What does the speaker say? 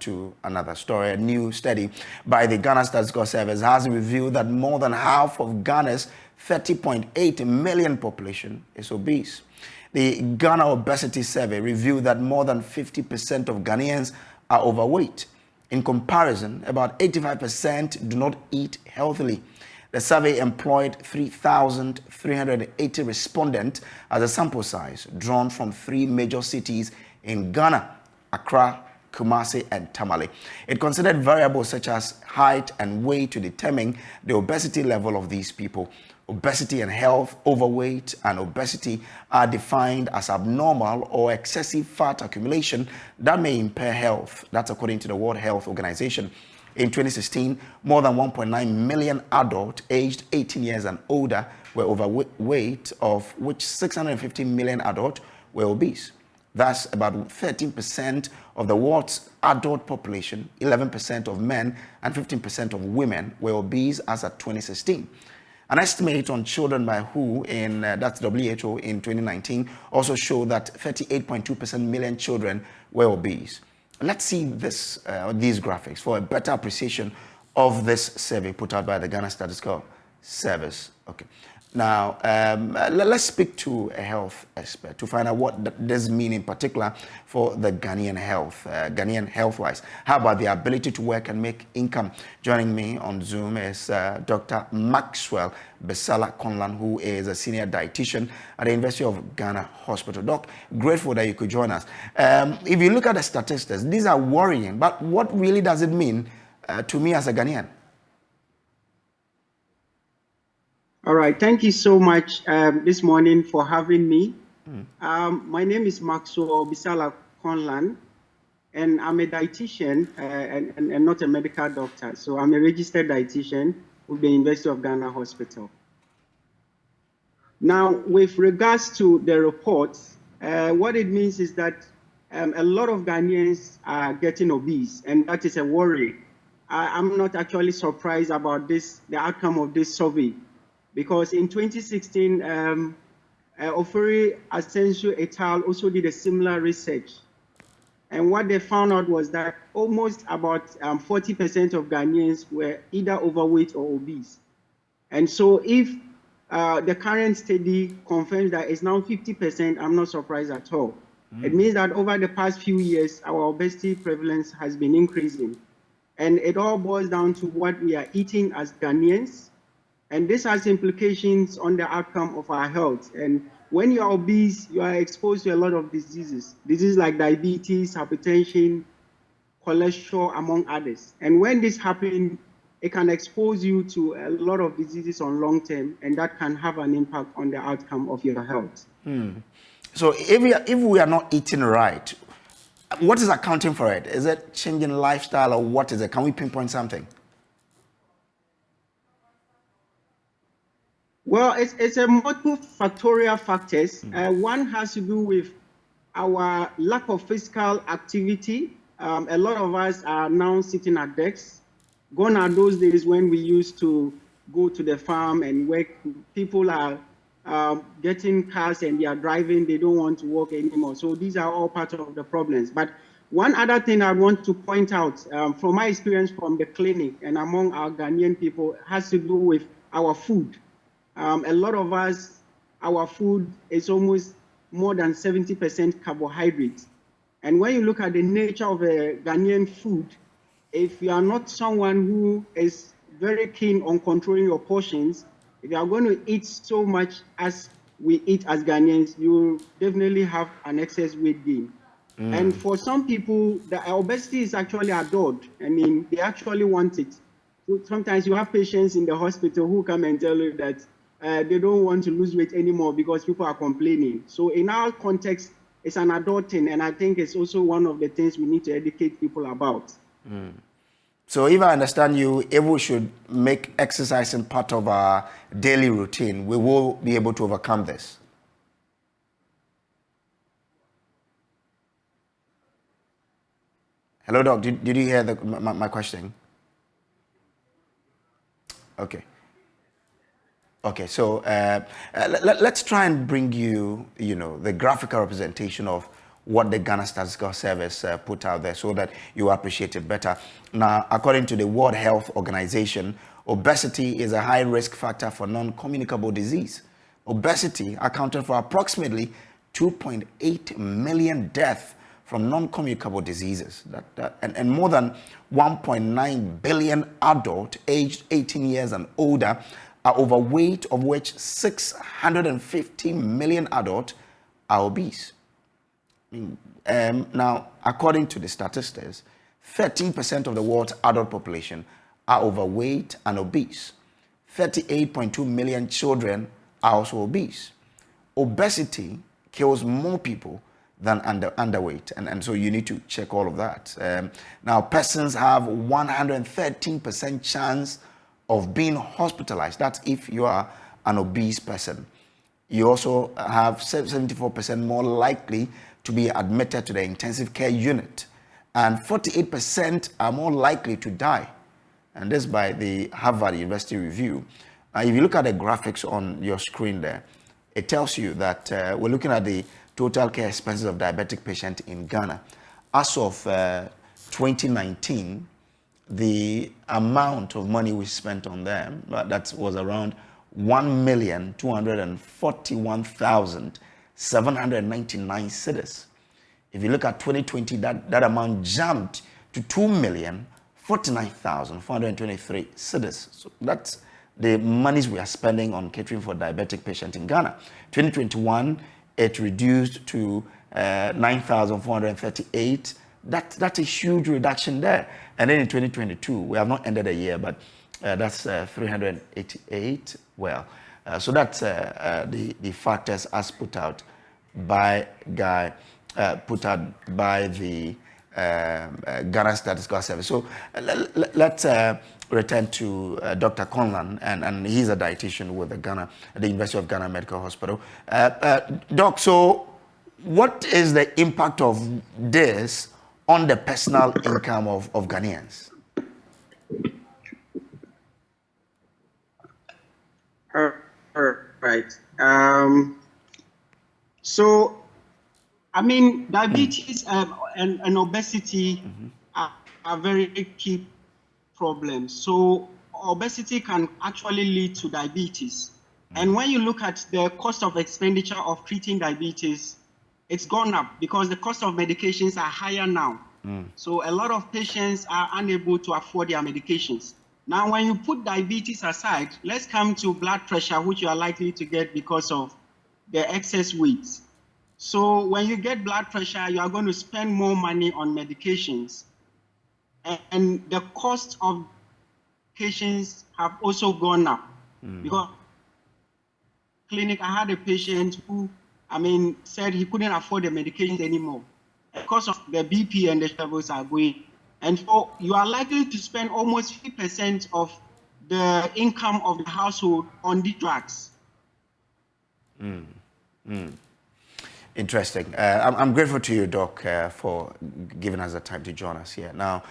to another story. A new study by the Ghana Statistical Service has revealed that more than half of Ghana's 30.8 million population is obese. The Ghana Obesity Survey revealed that more than 50% of Ghanaians are overweight. In comparison, about 85% do not eat healthily. The survey employed 3,380 respondents as a sample size drawn from 3 major cities in Ghana: Accra, Kumasi, and Tamale. It considered variables such as height and weight to determine the obesity level of these people. Obesity and health, overweight and obesity are defined as abnormal or excessive fat accumulation that may impair health. That's according to the World Health Organization. In 2016, more than 1.9 million adults aged 18 years and older were overweight, of which 650 million adults were obese. Thus, about 13% of the world's adult population, 11% of men and 15% of women were obese as at 2016. An estimate on children by WHO, that's WHO in 2019, also showed that 38.2% million children were obese. Let's see these graphics for a better appreciation of this survey put out by the Ghana Statistical Service. Okay. Now, let's speak to a health expert to find out what this means in particular for the Ghanaian health-wise. How about the ability to work and make income? Joining me on Zoom is Dr. Maxwell Besala Conlan, who is a senior dietitian at the University of Ghana Hospital. Doc, grateful that you could join us. If you look at the statistics, these are worrying, but what really does it mean to me as a Ghanaian? All right, thank you so much this morning for having me. My name is Maxwell Besala Conlan, and I'm a dietitian and not a medical doctor. So I'm a registered dietitian with the University of Ghana Hospital. Now, with regards to the reports, what it means is that a lot of Ghanaians are getting obese, and that is a worry. I'm not actually surprised about this, the outcome of this survey, because in 2016, Ofori Asensio et al. Also did a similar research. And what they found out was that almost about 40% of Ghanaians were either overweight or obese. And so if the current study confirms that it's now 50%, I'm not surprised at all. It means that over the past few years, our obesity prevalence has been increasing. And it all boils down to what we are eating as Ghanaians. And this has implications on the outcome of our health. And when you are obese, you are exposed to a lot of diseases like diabetes, hypertension, cholesterol, among others. And when this happens, it can expose you to a lot of diseases on long term, and that can have an impact on the outcome of your health. So if we are not eating right, what is accounting for it? Is it changing lifestyle, or what is it? Can we pinpoint something? Well, it's a multifactorial factors. One has to do with our lack of physical activity. A lot of us are now sitting at desks. Gone are those days when we used to go to the farm and work. People are getting cars and they are driving. They don't want to work anymore. So these are all part of the problems. But one other thing I want to point out from my experience from the clinic and among our Ghanaian people has to do with our food. A lot of us, our food is almost more than 70% carbohydrates. And when you look at the nature of a Ghanaian food, if you are not someone who is very keen on controlling your portions, if you are going to eat so much as we eat as Ghanaians, you will definitely have an excess weight gain. And for some people, the obesity is actually adored. I mean, they actually want it. So sometimes you have patients in the hospital who come and tell you that they don't want to lose weight anymore because people are complaining. So in our context, it's an adult thing, and I think it's also one of the things we need to educate people about. So if I understand you, if we should make exercising part of our daily routine, we will be able to overcome this. Hello, Doc. Did you hear my question? Okay. Okay, so let's try and bring you, the graphical representation of what the Ghana Statistical Service put out there so that you appreciate it better. Now, according to the World Health Organization, obesity is a high risk factor for non-communicable disease. Obesity accounted for approximately 2.8 million deaths from non-communicable diseases, and more than 1.9 billion adults aged 18 years and older are overweight, of which 650 million adults are obese. Now, according to the statistics, 13% of the world's adult population are overweight and obese. 38.2 million children are also obese. Obesity kills more people than underweight, and so you need to check all of that. Now, persons have 113% chance of being hospitalized. That's if you are an obese person. You also have 74% more likely to be admitted to the intensive care unit, and 48% are more likely to die. And this by the Harvard University Review. If you look at the graphics on your screen there, it tells you that we're looking at the total care expenses of diabetic patients in Ghana. As of 2019, the amount of money we spent on them, that was around 1,241,799 cedis. If you look at 2020, that amount jumped to 2,049,423 cedis. So that's the monies we are spending on catering for diabetic patients in Ghana. 2021, it reduced to 9,438. That's a huge reduction there. And then in 2022, we have not ended the year, but that's 388. Well, so that's the factors as put out by the Ghana Statistical Service. So let's return to Dr. Conlan, and he's a dietitian with the University of Ghana Medical Hospital. Doc, so what is the impact of this on the personal income of Ghanaians? Right. So, I mean, diabetes and obesity are very key problems. So, obesity can actually lead to diabetes. And when you look at the cost of expenditure of treating diabetes, it's gone up because the cost of medications are higher now. So a lot of patients are unable to afford their medications. Now, when you put diabetes aside, let's come to blood pressure, which you are likely to get because of the excess weight. So when you get blood pressure, you are going to spend more money on medications. And the cost of medications have also gone up. Because clinic, I had a patient who, said he couldn't afford the medications anymore because of the BP and the levels are going. And so you are likely to spend almost 50% of the income of the household on the drugs. Interesting. I'm grateful to you, Doc, for giving us the time to join us here. Now,